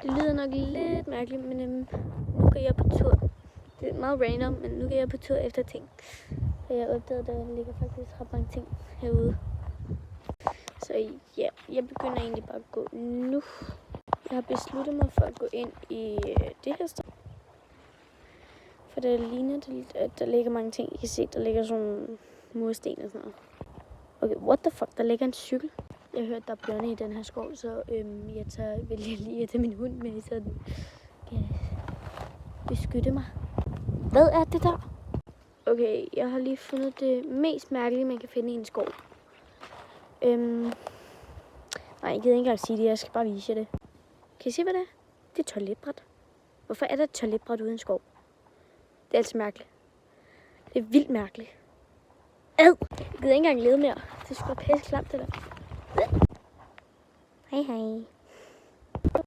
Det lyder nok lidt mærkeligt, men nu går jeg på tur. Det er meget random, men nu går jeg på tur efter ting. Og jeg opdagede, at der ligger faktisk ret mange ting herude. Så ja, jeg begynder egentlig bare at gå nu. Jeg har besluttet mig for at gå ind i det her sted. For det ligner, at der ligger mange ting. I kan se, der ligger sådan nogle mursten og sådan noget. Okay, what the fuck? Der ligger en cykel. Jeg hørte, der er bjørne i den her skov, så jeg vælger lige at tage min hund med, så den kan beskytte mig. Hvad er det der? Okay, jeg har lige fundet det mest mærkelige, man kan finde i en skov. Nej, jeg gider ikke engang sige det. Jeg skal bare vise jer det. Kan I se, hvad det er? Det er et toiletbræt. Hvorfor er der et toiletbræt ude i en skov? Det er altså mærkeligt. Det er vildt mærkeligt. Jeg gider ikke engang lede mere. Det er sgu da pisse klamt, det der. Hej hej.